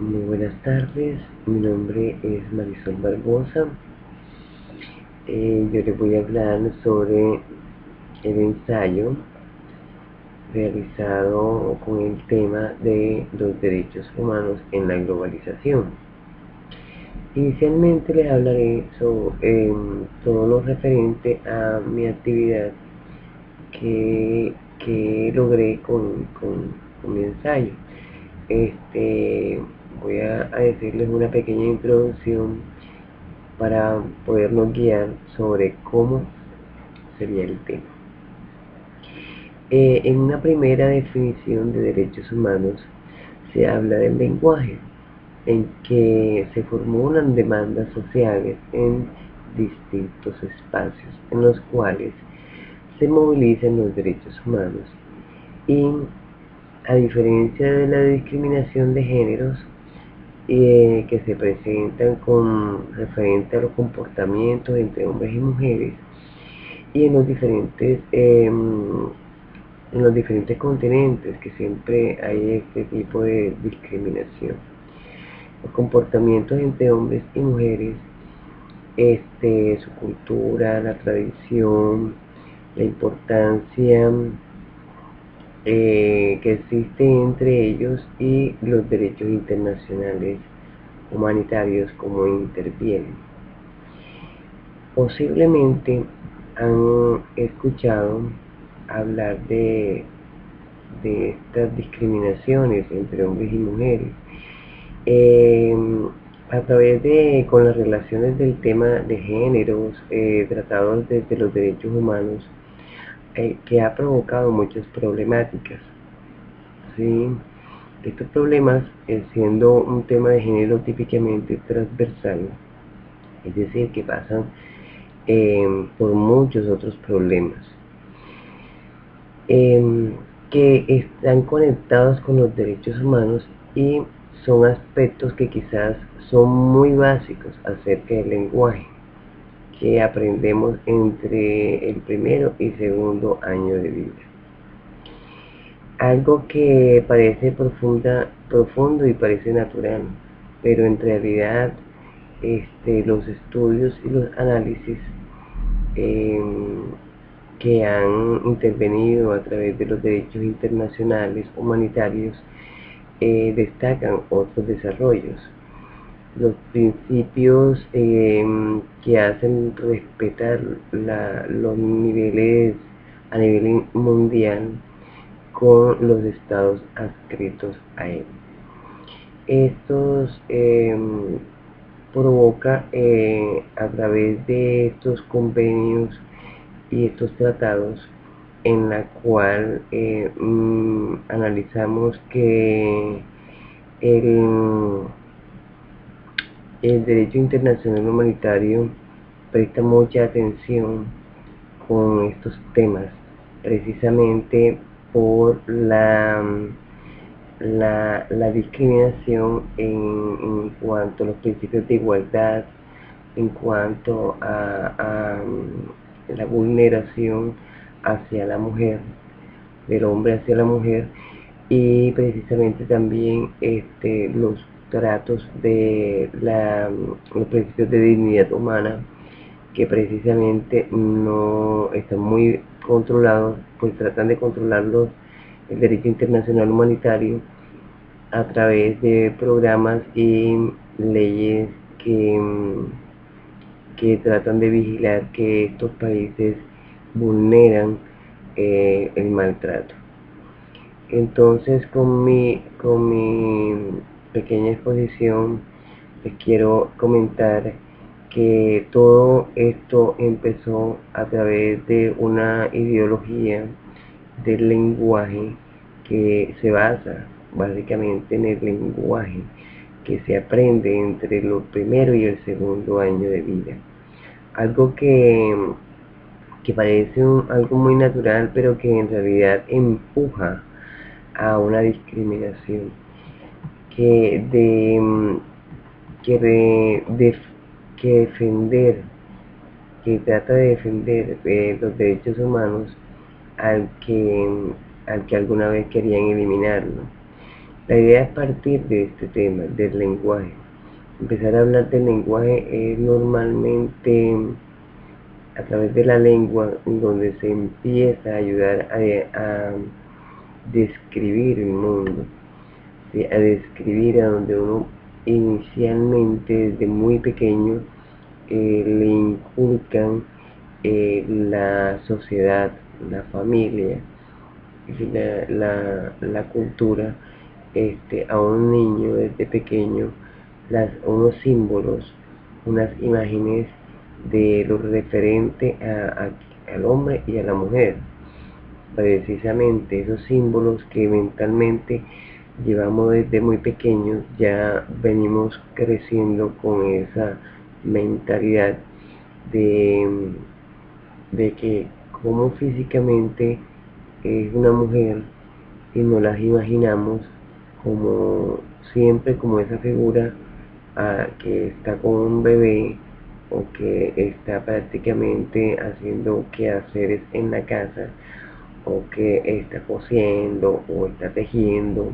Muy buenas tardes, mi nombre es Marisol Barbosa. Yo les voy a hablar sobre el ensayo realizado con el tema de los derechos humanos en la globalización. Inicialmente les hablaré sobre todo lo referente a mi actividad que logré con mi ensayo. Voy a decirles una pequeña introducción para podernos guiar sobre cómo sería el tema. En una primera definición de derechos humanos se habla del lenguaje, en que se formulan demandas sociales en distintos espacios en los cuales se movilizan los derechos humanos y, a diferencia de la discriminación de géneros, que se presentan con referente a los comportamientos entre hombres y mujeres y en los diferentes continentes, que siempre hay este tipo de discriminación. Los comportamientos entre hombres y mujeres, su cultura, la tradición, la importancia que existe entre ellos y los derechos internacionales humanitarios, como intervienen. Posiblemente han escuchado hablar de estas discriminaciones entre hombres y mujeres. A través con las relaciones del tema de géneros, tratados desde los derechos humanos, que ha provocado muchas problemáticas. ¿Sí? Estos problemas, siendo un tema de género típicamente transversal, es decir, que pasan por muchos otros problemas, que están conectados con los derechos humanos y son aspectos que quizás son muy básicos acerca del lenguaje que aprendemos entre el primero y segundo año de vida. Algo que parece profundo y parece natural, pero en realidad los estudios y los análisis que han intervenido a través de los derechos internacionales humanitarios destacan otros desarrollos. Los principios que hacen respetar los niveles a nivel mundial con los estados adscritos a él. Estos provoca a través de estos convenios y estos tratados, en la cual analizamos que el derecho internacional humanitario presta mucha atención con estos temas, precisamente por la discriminación en cuanto a los principios de igualdad, en cuanto a la vulneración hacia la mujer, del hombre hacia la mujer, y precisamente también los tratos de los principios de dignidad humana, que precisamente no están muy controlados, pues tratan de controlarlos el derecho internacional humanitario a través de programas y leyes que tratan de vigilar que estos países vulneran el maltrato. Entonces, con mi pequeña exposición, les quiero comentar que todo esto empezó a través de una ideología del lenguaje que se basa básicamente en el lenguaje que se aprende entre el primero y el segundo año de vida. Algo que parece algo muy natural, pero que en realidad empuja a una discriminación que defender, que trata de defender los derechos humanos al que alguna vez querían eliminarlo. La idea es partir de este tema, del lenguaje. Empezar a hablar del lenguaje es normalmente a través de la lengua donde se empieza a ayudar a describir el mundo, ¿sí? A describir a donde uno inicialmente desde muy pequeño le inculcan la sociedad, la familia, la cultura, a un niño desde pequeño, unos símbolos, unas imágenes de lo referente al hombre y a la mujer. Precisamente esos símbolos que mentalmente llevamos desde muy pequeños, ya venimos creciendo con esa mentalidad de, de que como físicamente es una mujer y nos las imaginamos como siempre como esa figura que está con un bebé o que está prácticamente haciendo quehaceres en la casa o que está cosiendo o está tejiendo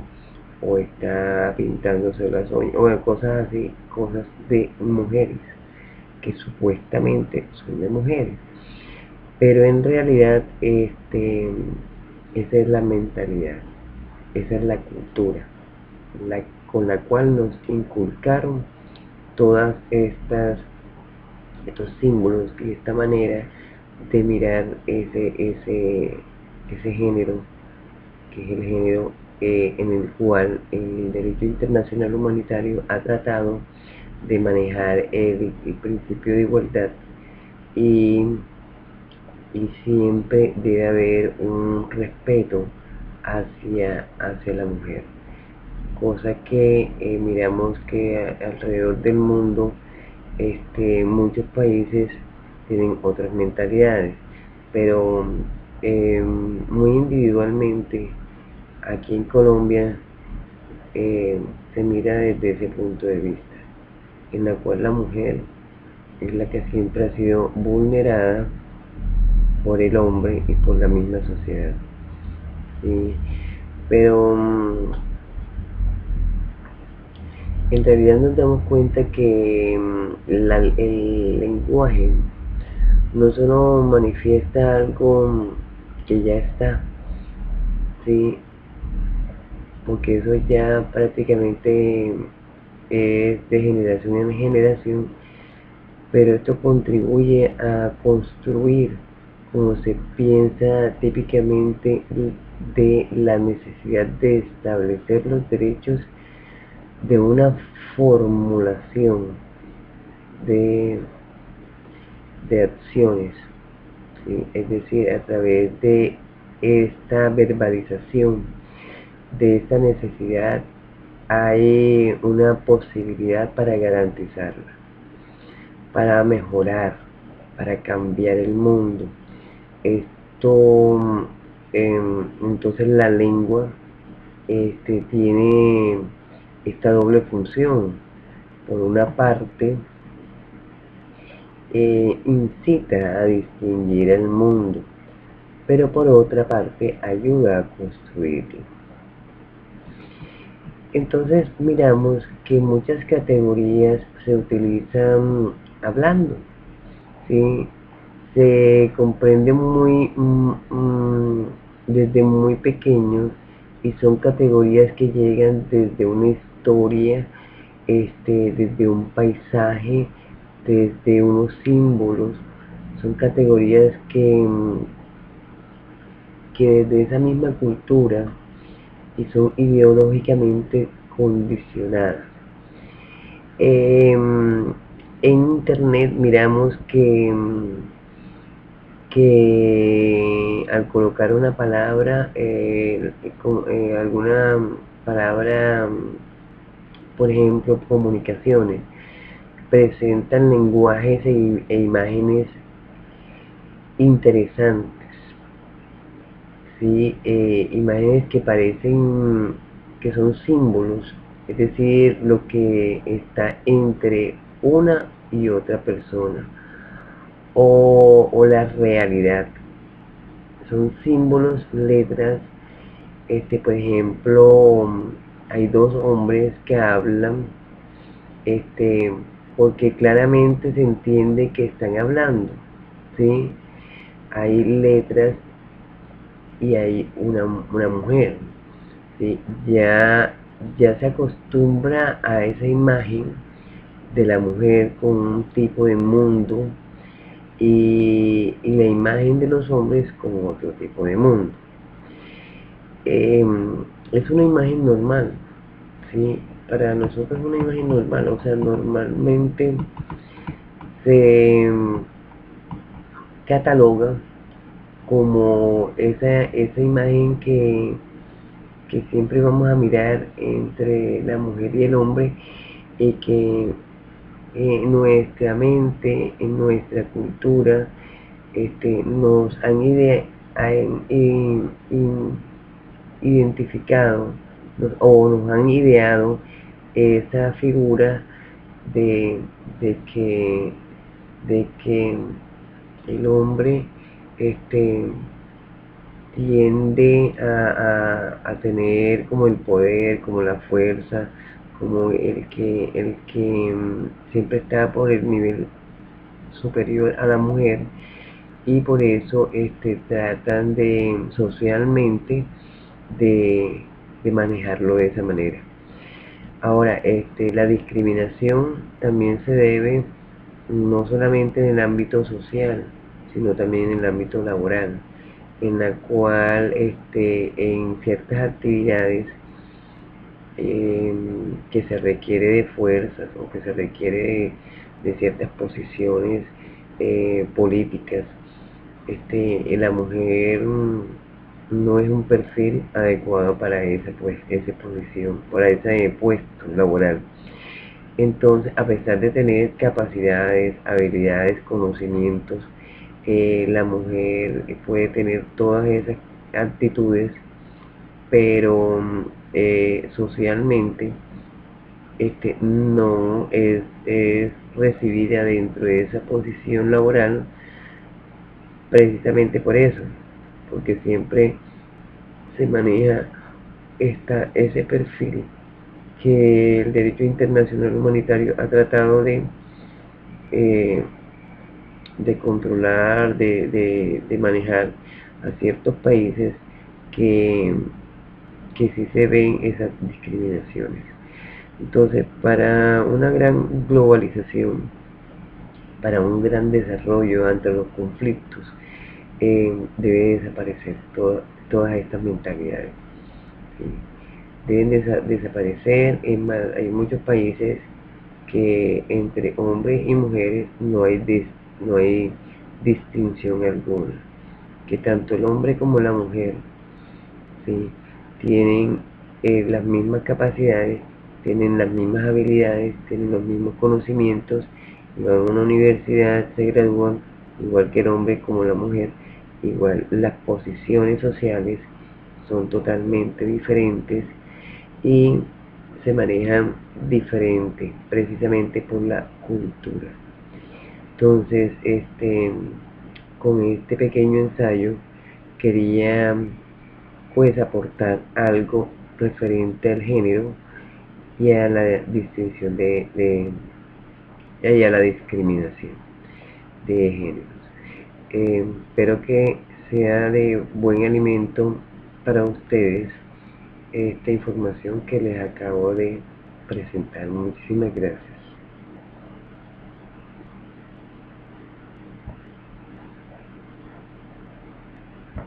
o está pintándose las uñas o cosas así, cosas de mujeres que supuestamente son de mujeres, pero en realidad esa es la mentalidad, esa es la cultura con la cual nos inculcaron todas estos símbolos y esta manera de mirar ese género, que es el género en el cual el derecho internacional humanitario ha tratado de manejar el principio de igualdad y, y siempre debe haber un respeto hacia la mujer, cosa que miramos que alrededor del mundo muchos países tienen otras mentalidades, pero muy individualmente aquí en Colombia se mira desde ese punto de vista, en la cual la mujer es la que siempre ha sido vulnerada por el hombre y por la misma sociedad, ¿sí? Pero en realidad nos damos cuenta que el lenguaje no solo manifiesta algo que ya está, ¿sí? Porque eso ya prácticamente es de generación en generación, pero esto contribuye a construir como se piensa típicamente de la necesidad de establecer los derechos de una formulación de, de acciones, ¿sí? Es decir, a través de esta verbalización de esta necesidad hay una posibilidad para garantizarla, para mejorar, para cambiar el mundo. Esto, entonces la lengua tiene esta doble función. Por una parte, incita a distinguir el mundo, pero por otra parte ayuda a construirlo. Entonces miramos que muchas categorías se utilizan hablando, ¿sí? Se comprende desde muy pequeños y son categorías que llegan desde una historia, desde un paisaje, desde unos símbolos. Son categorías que desde esa misma cultura y son ideológicamente condicionadas. En internet miramos que al colocar una palabra, alguna palabra, por ejemplo, comunicaciones, presentan lenguajes e imágenes interesantes, ¿sí? Imágenes que parecen que son símbolos, es decir, lo que está entre una y otra persona, o la realidad. Son símbolos, letras, por ejemplo, hay dos hombres que hablan, porque claramente se entiende que están hablando, ¿sí? Hay letras y hay una mujer, ¿sí? Ya se acostumbra a esa imagen de la mujer con un tipo de mundo y la imagen de los hombres con otro tipo de mundo. Es una imagen normal, ¿sí? Para nosotros es una imagen normal, o sea, normalmente se cataloga como esa imagen que siempre vamos a mirar entre la mujer y el hombre y que en nuestra mente, en nuestra cultura, nos han identificado o nos han ideado esa figura de, de que de que el hombre tiende a tener como el poder, como la fuerza, como el que siempre está por el nivel superior a la mujer, y por eso tratan de socialmente de manejarlo de esa manera. Ahora, la discriminación también se debe no solamente en el ámbito social, sino también en el ámbito laboral, en la cual en ciertas actividades que se requiere de fuerzas o que se requiere de ciertas posiciones políticas, la mujer no es un perfil adecuado para esa posición, para ese puesto laboral. Entonces, a pesar de tener capacidades, habilidades, conocimientos, la mujer puede tener todas esas actitudes, pero socialmente no es recibida dentro de esa posición laboral, precisamente por eso, porque siempre se maneja ese perfil que el derecho internacional humanitario ha tratado eh, de controlar, de manejar a ciertos países que sí se ven esas discriminaciones. Entonces, para una gran globalización, para un gran desarrollo ante los conflictos, debe desaparecer todas estas mentalidades, ¿sí? Deben desaparecer. Hay muchos países que entre hombres y mujeres no hay distinción alguna, que tanto el hombre como la mujer, ¿sí?, tienen las mismas capacidades, tienen las mismas habilidades, tienen los mismos conocimientos, y van a una universidad, se gradúan igual que el hombre como la mujer. Igual las posiciones sociales son totalmente diferentes y se manejan diferente precisamente por la cultura. Entonces, con este pequeño ensayo quería pues aportar algo referente al género y a la distinción y a la discriminación de géneros. Espero que sea de buen alimento para ustedes esta información que les acabo de presentar. Muchísimas gracias.